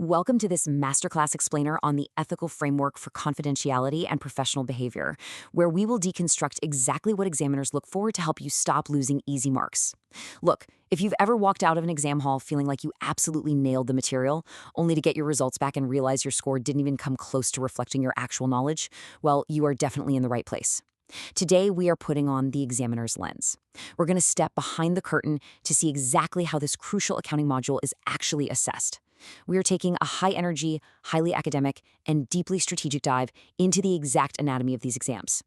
Welcome to this masterclass explainer on the ethical framework for confidentiality and professional behavior, where we will deconstruct exactly what examiners look for to help you stop losing easy marks. Look, if you've ever walked out of an exam hall feeling like you absolutely nailed the material, only to get your results back and realize your score didn't even come close to reflecting your actual knowledge, well, you are definitely in the right place. Today, we are putting on the examiner's lens. We're going to step behind the curtain to see exactly how this crucial accounting module is actually assessed. We are taking a high-energy, highly academic, and deeply strategic dive into the exact anatomy of these exams.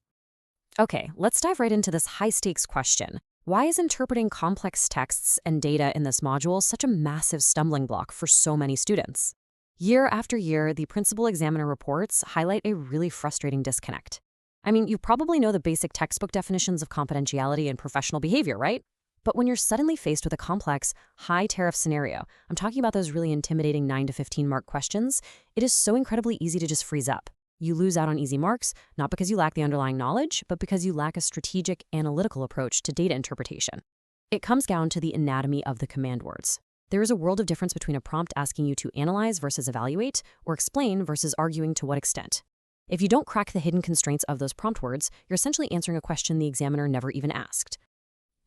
Okay, let's dive right into this high-stakes question. Why is interpreting complex texts and data in this module such a massive stumbling block for so many students? Year after year, the principal examiner reports highlight a really frustrating disconnect. I mean, you probably know the basic textbook definitions of confidentiality and professional behavior, right? But when you're suddenly faced with a complex, high-tariff scenario, I'm talking about those really intimidating 9 to 15 mark questions, it is so incredibly easy to just freeze up. You lose out on easy marks, not because you lack the underlying knowledge, but because you lack a strategic, analytical approach to data interpretation. It comes down to the anatomy of the command words. There is a world of difference between a prompt asking you to analyze versus evaluate, or explain versus arguing to what extent. If you don't crack the hidden constraints of those prompt words, you're essentially answering a question the examiner never even asked.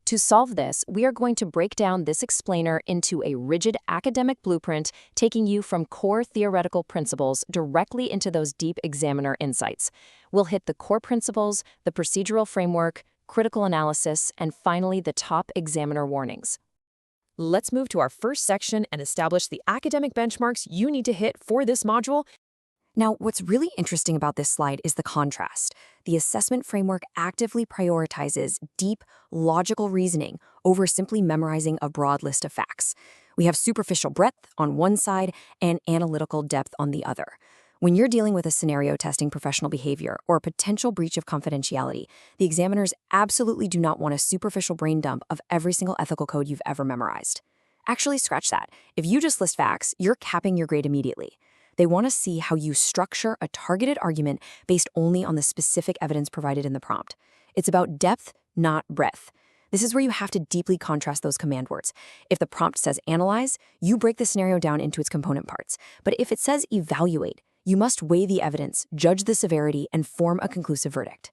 To solve this, we are going to break down this explainer into a rigid academic blueprint, taking you from core theoretical principles directly into those deep examiner insights. We'll hit the core principles, the procedural framework, critical analysis, and finally the top examiner warnings. Let's move to our first section and establish the academic benchmarks you need to hit for this module. Now, what's really interesting about this slide is the contrast. The assessment framework actively prioritizes deep, logical reasoning over simply memorizing a broad list of facts. We have superficial breadth on one side and analytical depth on the other. When you're dealing with a scenario testing professional behavior or a potential breach of confidentiality, the examiners absolutely do not want a superficial brain dump of every single ethical code you've ever memorized. Actually, scratch that. If you just list facts, you're capping your grade immediately. They want to see how you structure a targeted argument based only on the specific evidence provided in the prompt. It's about depth, not breadth. This is where you have to deeply contrast those command words. If the prompt says analyze, you break the scenario down into its component parts. But if it says evaluate, you must weigh the evidence, judge the severity, and form a conclusive verdict.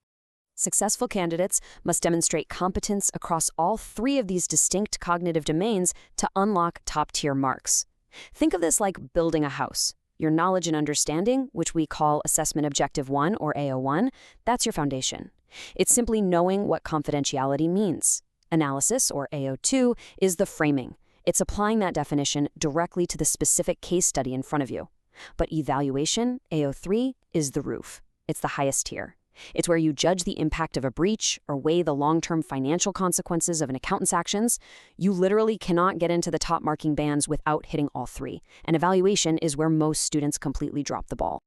Successful candidates must demonstrate competence across all three of these distinct cognitive domains to unlock top-tier marks. Think of this like building a house. Your knowledge and understanding, which we call Assessment Objective 1 or AO1, that's your foundation. It's simply knowing what confidentiality means. Analysis, or AO2, is the framing. It's applying that definition directly to the specific case study in front of you. But evaluation, AO3, is the roof. It's the highest tier. It's where you judge the impact of a breach or weigh the long-term financial consequences of an accountant's actions. You literally cannot get into the top marking bands without hitting all three, and evaluation is where most students completely drop the ball.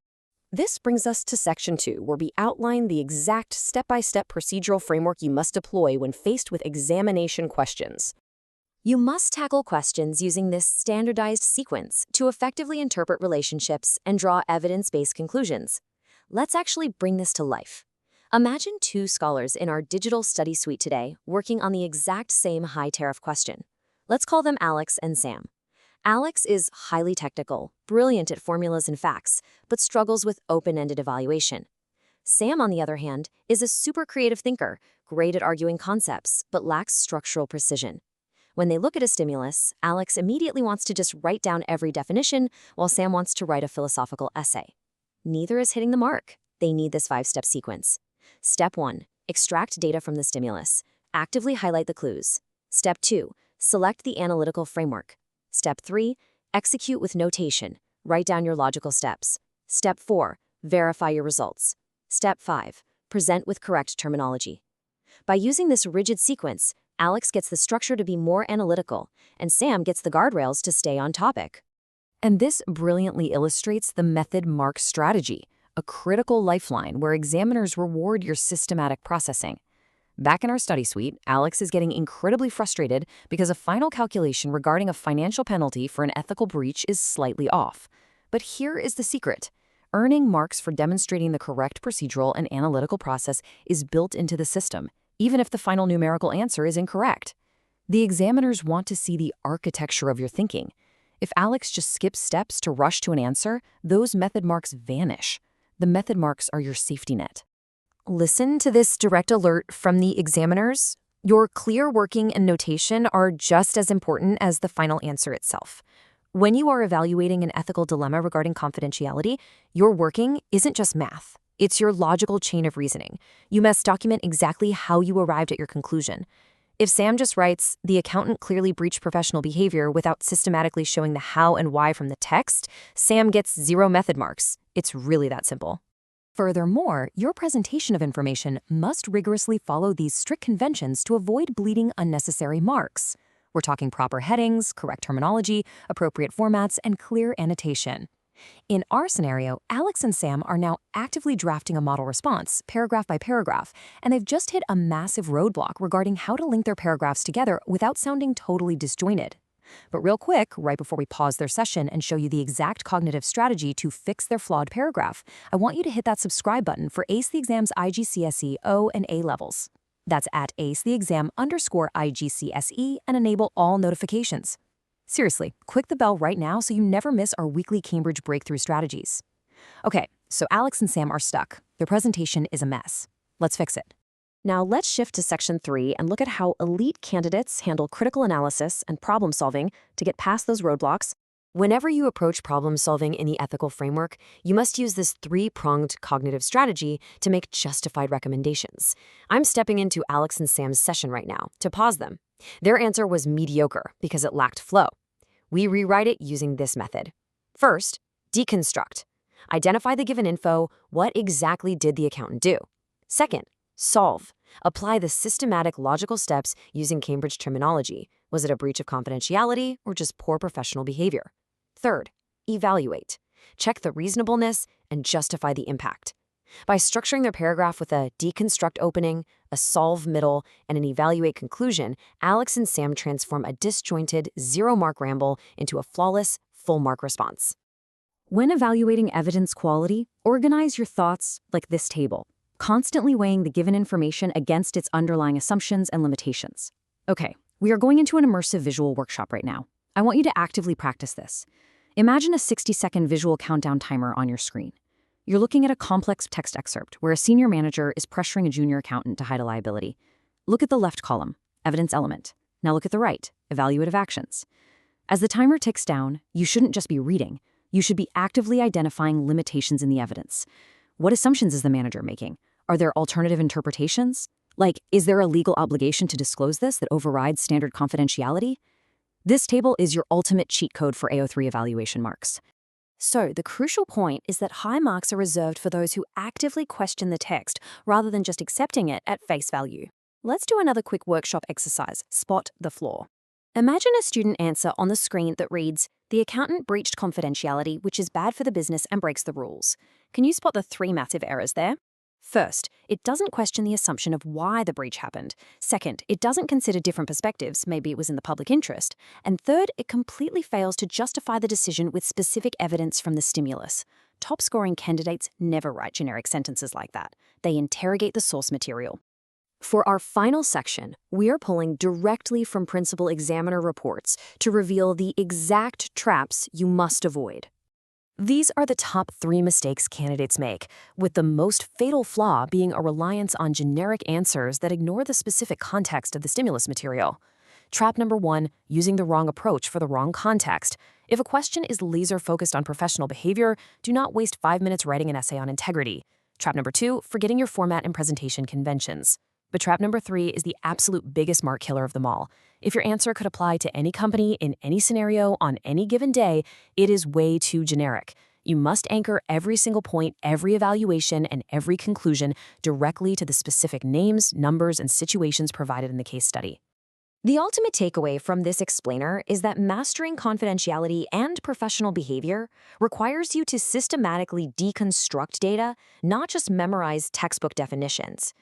This brings us to Section 2, where we outline the exact step-by-step procedural framework you must deploy when faced with examination questions. You must tackle questions using this standardized sequence to effectively interpret relationships and draw evidence-based conclusions. Let's actually bring this to life. Imagine two scholars in our digital study suite today working on the exact same high-tariff question. Let's call them Alex and Sam. Alex is highly technical, brilliant at formulas and facts, but struggles with open-ended evaluation. Sam, on the other hand, is a super creative thinker, great at arguing concepts, but lacks structural precision. When they look at a stimulus, Alex immediately wants to just write down every definition, while Sam wants to write a philosophical essay. Neither is hitting the mark. They need this 5-step sequence. Step 1, extract data from the stimulus. Actively highlight the clues. Step 2, select the analytical framework. Step 3, execute with notation. Write down your logical steps. Step 4, verify your results. Step 5, present with correct terminology. By using this rigid sequence, Alex gets the structure to be more analytical, and Sam gets the guardrails to stay on topic. And this brilliantly illustrates the method mark strategy, a critical lifeline where examiners reward your systematic processing. Back in our study suite, Alex is getting incredibly frustrated because a final calculation regarding a financial penalty for an ethical breach is slightly off. But here is the secret. Earning marks for demonstrating the correct procedural and analytical process is built into the system, even if the final numerical answer is incorrect. The examiners want to see the architecture of your thinking. If Alex just skips steps to rush to an answer, those method marks vanish. The method marks are your safety net. Listen to this direct alert from the examiners. Your clear working and notation are just as important as the final answer itself. When you are evaluating an ethical dilemma regarding confidentiality, your working isn't just math. It's your logical chain of reasoning. You must document exactly how you arrived at your conclusion. If Sam just writes, "The accountant clearly breached professional behavior," without systematically showing the how and why from the text, Sam gets 0 method marks. It's really that simple. Furthermore, your presentation of information must rigorously follow these strict conventions to avoid bleeding unnecessary marks. We're talking proper headings, correct terminology, appropriate formats, and clear annotation. In our scenario, Alex and Sam are now actively drafting a model response, paragraph by paragraph, and they've just hit a massive roadblock regarding how to link their paragraphs together without sounding totally disjointed. But real quick, right before we pause their session and show you the exact cognitive strategy to fix their flawed paragraph, I want you to hit that subscribe button for Ace the Exam's IGCSE O and A levels. That's at AceTheExam_IGCSE and enable all notifications. Seriously, click the bell right now so you never miss our weekly Cambridge breakthrough strategies. Okay, so Alex and Sam are stuck. Their presentation is a mess. Let's fix it. Now let's shift to Section 3 and look at how elite candidates handle critical analysis and problem solving to get past those roadblocks. Whenever you approach problem solving in the ethical framework, you must use this 3-pronged cognitive strategy to make justified recommendations. I'm stepping into Alex and Sam's session right now to pause them. Their answer was mediocre because it lacked flow. We rewrite it using this method. First, deconstruct. Identify the given info. What exactly did the accountant do? Second, solve. Apply the systematic logical steps using Cambridge terminology. Was it a breach of confidentiality or just poor professional behavior? Third, evaluate. Check the reasonableness and justify the impact. By structuring their paragraph with a deconstruct opening, a solve middle, and an evaluate conclusion, Alex and Sam transform a disjointed 0-mark ramble into a flawless, full-mark response. When evaluating evidence quality, organize your thoughts like this table, constantly weighing the given information against its underlying assumptions and limitations. Okay, we are going into an immersive visual workshop right now. I want you to actively practice this. Imagine a 60-second visual countdown timer on your screen. You're looking at a complex text excerpt where a senior manager is pressuring a junior accountant to hide a liability. Look at the left column, evidence element. Now look at the right, evaluative actions. As the timer ticks down, you shouldn't just be reading. You should be actively identifying limitations in the evidence. What assumptions is the manager making? Are there alternative interpretations? Like, is there a legal obligation to disclose this that overrides standard confidentiality? This table is your ultimate cheat code for AO3 evaluation marks. So, the crucial point is that high marks are reserved for those who actively question the text rather than just accepting it at face value. Let's do another quick workshop exercise, spot the flaw. Imagine a student answer on the screen that reads, "The accountant breached confidentiality, which is bad for the business and breaks the rules." Can you spot the 3 massive errors there? First, it doesn't question the assumption of why the breach happened. Second, it doesn't consider different perspectives, maybe it was in the public interest. And third, it completely fails to justify the decision with specific evidence from the stimulus. Top-scoring candidates never write generic sentences like that. They interrogate the source material. For our final section, we are pulling directly from principal examiner reports to reveal the exact traps you must avoid. These are the top 3 mistakes candidates make, with the most fatal flaw being a reliance on generic answers that ignore the specific context of the stimulus material. Trap number 1, using the wrong approach for the wrong context. If a question is laser-focused on professional behavior, do not waste 5 minutes writing an essay on integrity. Trap number 2, forgetting your format and presentation conventions. But trap number 3 is the absolute biggest mark killer of them all. If your answer could apply to any company in any scenario on any given day, it is way too generic. You must anchor every single point, every evaluation, and every conclusion directly to the specific names, numbers, and situations provided in the case study. The ultimate takeaway from this explainer is that mastering confidentiality and professional behavior requires you to systematically deconstruct data, not just memorize textbook definitions.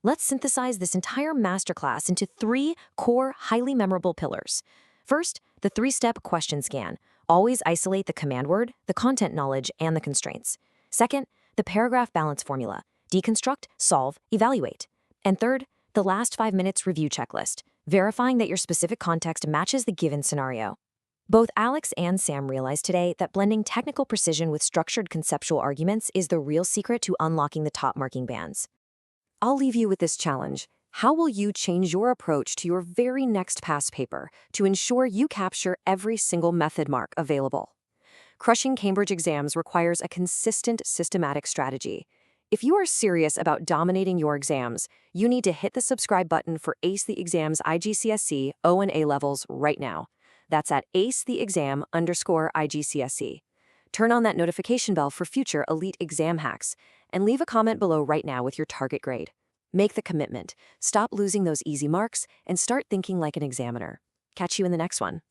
Let's synthesize this entire masterclass into 3 core, highly memorable pillars. First, the 3-step question scan. Always isolate the command word, the content knowledge, and the constraints. Second, the paragraph balance formula. Deconstruct, solve, evaluate. And third, the last 5 minutes review checklist, verifying that your specific context matches the given scenario. Both Alex and Sam realized today that blending technical precision with structured conceptual arguments is the real secret to unlocking the top marking bands. I'll leave you with this challenge. How will you change your approach to your very next past paper to ensure you capture every single method mark available? Crushing Cambridge exams requires a consistent, systematic strategy. If you are serious about dominating your exams, you need to hit the subscribe button for Ace the Exam's IGCSE O and A levels right now. That's at acetheexam_IGCSE. Turn on that notification bell for future elite exam hacks, and leave a comment below right now with your target grade. Make the commitment, stop losing those easy marks, and start thinking like an examiner. Catch you in the next one.